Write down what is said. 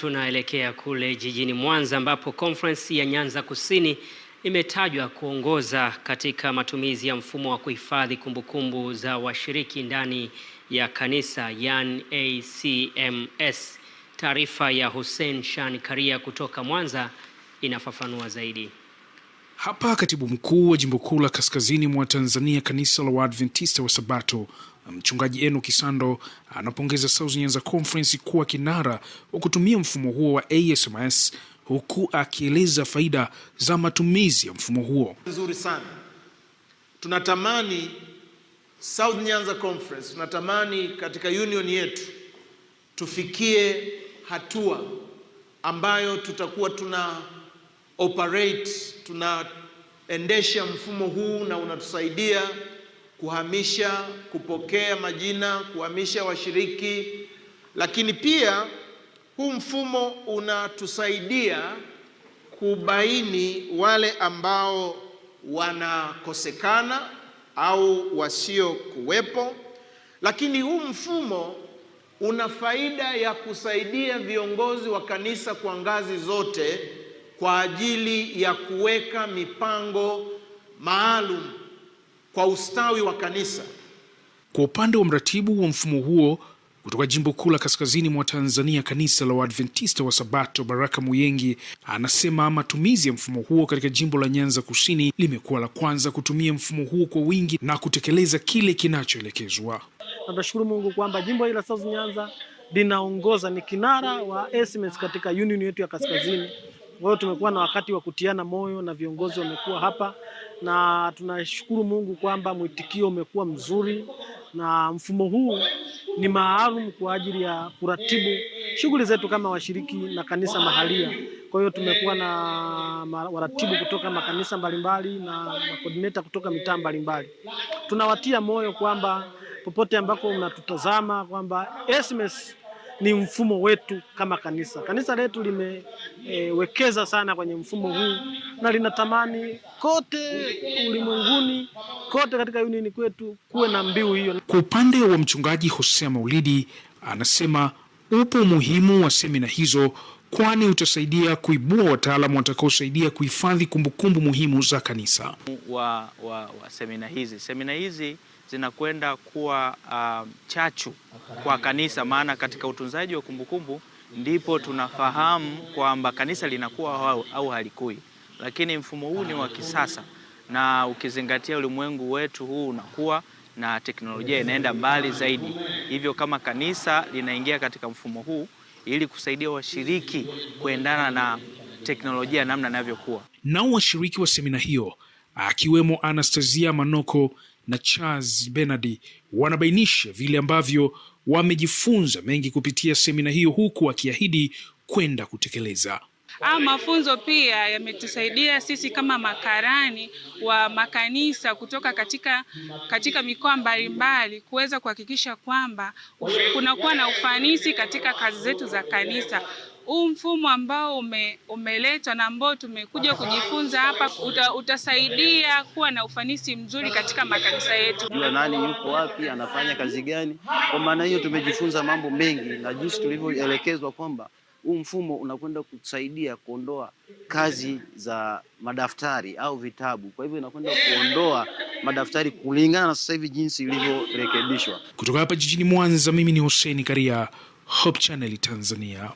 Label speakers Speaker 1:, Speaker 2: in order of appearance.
Speaker 1: tunaelekea kule jijini Mwanza ambapo conference ya Nyanza Kusini imetajwa kuongoza katika matumizi ya mfumo wa kuhifadhi kumbukumbu za washiriki ndani ya kanisa, yani ACMS. Taarifa ya Hussein Shan Karia kutoka Mwanza inafafanua zaidi.
Speaker 2: Hapa katibu mkuu wa jimbo kuu la kaskazini mwa Tanzania kanisa la Waadventista wa Sabato, mchungaji Enoch Kisando, anapongeza South Nyanza Conference kuwa kinara wa kutumia mfumo huo wa ACMS, huku akieleza faida za matumizi ya mfumo huo.
Speaker 3: Nzuri sana. Tunatamani South Nyanza Conference, tunatamani katika union yetu tufikie hatua ambayo tutakuwa tunaendesha mfumo huu na unatusaidia kuhamisha, kupokea majina, kuhamisha washiriki, lakini pia huu mfumo unatusaidia kubaini wale ambao wanakosekana au wasio kuwepo, lakini huu mfumo una faida ya kusaidia viongozi wa kanisa kwa ngazi zote kwa ajili ya kuweka mipango maalum kwa ustawi wa kanisa.
Speaker 2: Kwa upande wa mratibu wa mfumo huo kutoka jimbo kuu la kaskazini mwa Tanzania kanisa la Waadventista wa Sabato, Baraka Muyengi, anasema matumizi ya mfumo huo katika jimbo la Nyanza Kusini limekuwa la kwanza kutumia mfumo huo kwa wingi na kutekeleza kile kinachoelekezwa.
Speaker 4: Tunashukuru Mungu kwamba jimbo hili la South Nyanza linaongoza, ni kinara wa ACMS katika union yetu ya kaskazini. Kwa hiyo tumekuwa na wakati wa kutiana moyo na viongozi wamekuwa hapa, na tunashukuru Mungu kwamba mwitikio umekuwa mzuri, na mfumo huu ni maalum kwa ajili ya kuratibu shughuli zetu kama washiriki na kanisa mahalia. Kwa hiyo tumekuwa na waratibu kutoka makanisa mbalimbali na coordinator kutoka mitaa mbalimbali. Tunawatia moyo kwamba popote ambako mnatutazama kwamba ACMS ni mfumo wetu kama kanisa. Kanisa letu limewekeza sana kwenye mfumo huu na linatamani kote ulimwenguni, kote katika union kwetu kuwe na mbiu hiyo.
Speaker 2: Kwa upande wa mchungaji Hosea Maulidi, anasema upo umuhimu wa semina hizo, kwani utasaidia kuibua wataalamu watakaosaidia kuhifadhi kumbukumbu muhimu za kanisa.
Speaker 5: Semina hizi zinakwenda kuwa chachu kwa kanisa, maana katika utunzaji wa kumbukumbu ndipo tunafahamu kwamba kanisa linakuwa au halikui. Lakini mfumo huu ni wa kisasa, na ukizingatia ulimwengu wetu huu unakuwa na teknolojia inaenda mbali zaidi. Hivyo kama kanisa linaingia katika mfumo huu ili kusaidia washiriki kuendana na teknolojia namna inavyokuwa.
Speaker 2: Nao washiriki wa semina hiyo akiwemo Anastasia Manoko na Charles Bernard wanabainisha vile ambavyo wamejifunza mengi kupitia semina hiyo, huku wakiahidi kwenda kutekeleza.
Speaker 6: Mafunzo pia yametusaidia sisi kama makarani wa makanisa kutoka katika mikoa mbalimbali kuweza kuhakikisha kwamba kunakuwa na ufanisi katika kazi zetu za kanisa. Huu mfumo ambao umeletwa na ambao tumekuja kujifunza hapa utasaidia kuwa na ufanisi mzuri katika makanisa yetu.
Speaker 7: Jua nani yuko wapi, anafanya kazi gani. Kwa maana hiyo tumejifunza mambo mengi, na jinsi tulivyoelekezwa kwamba huu mfumo unakwenda kusaidia kuondoa kazi za madaftari au vitabu. Kwa hivyo inakwenda kuondoa madaftari kulingana na sasa hivi jinsi ilivyorekebishwa.
Speaker 2: Kutoka hapa jijini Mwanza, mimi ni Hussein Karia, Hope Channel Tanzania.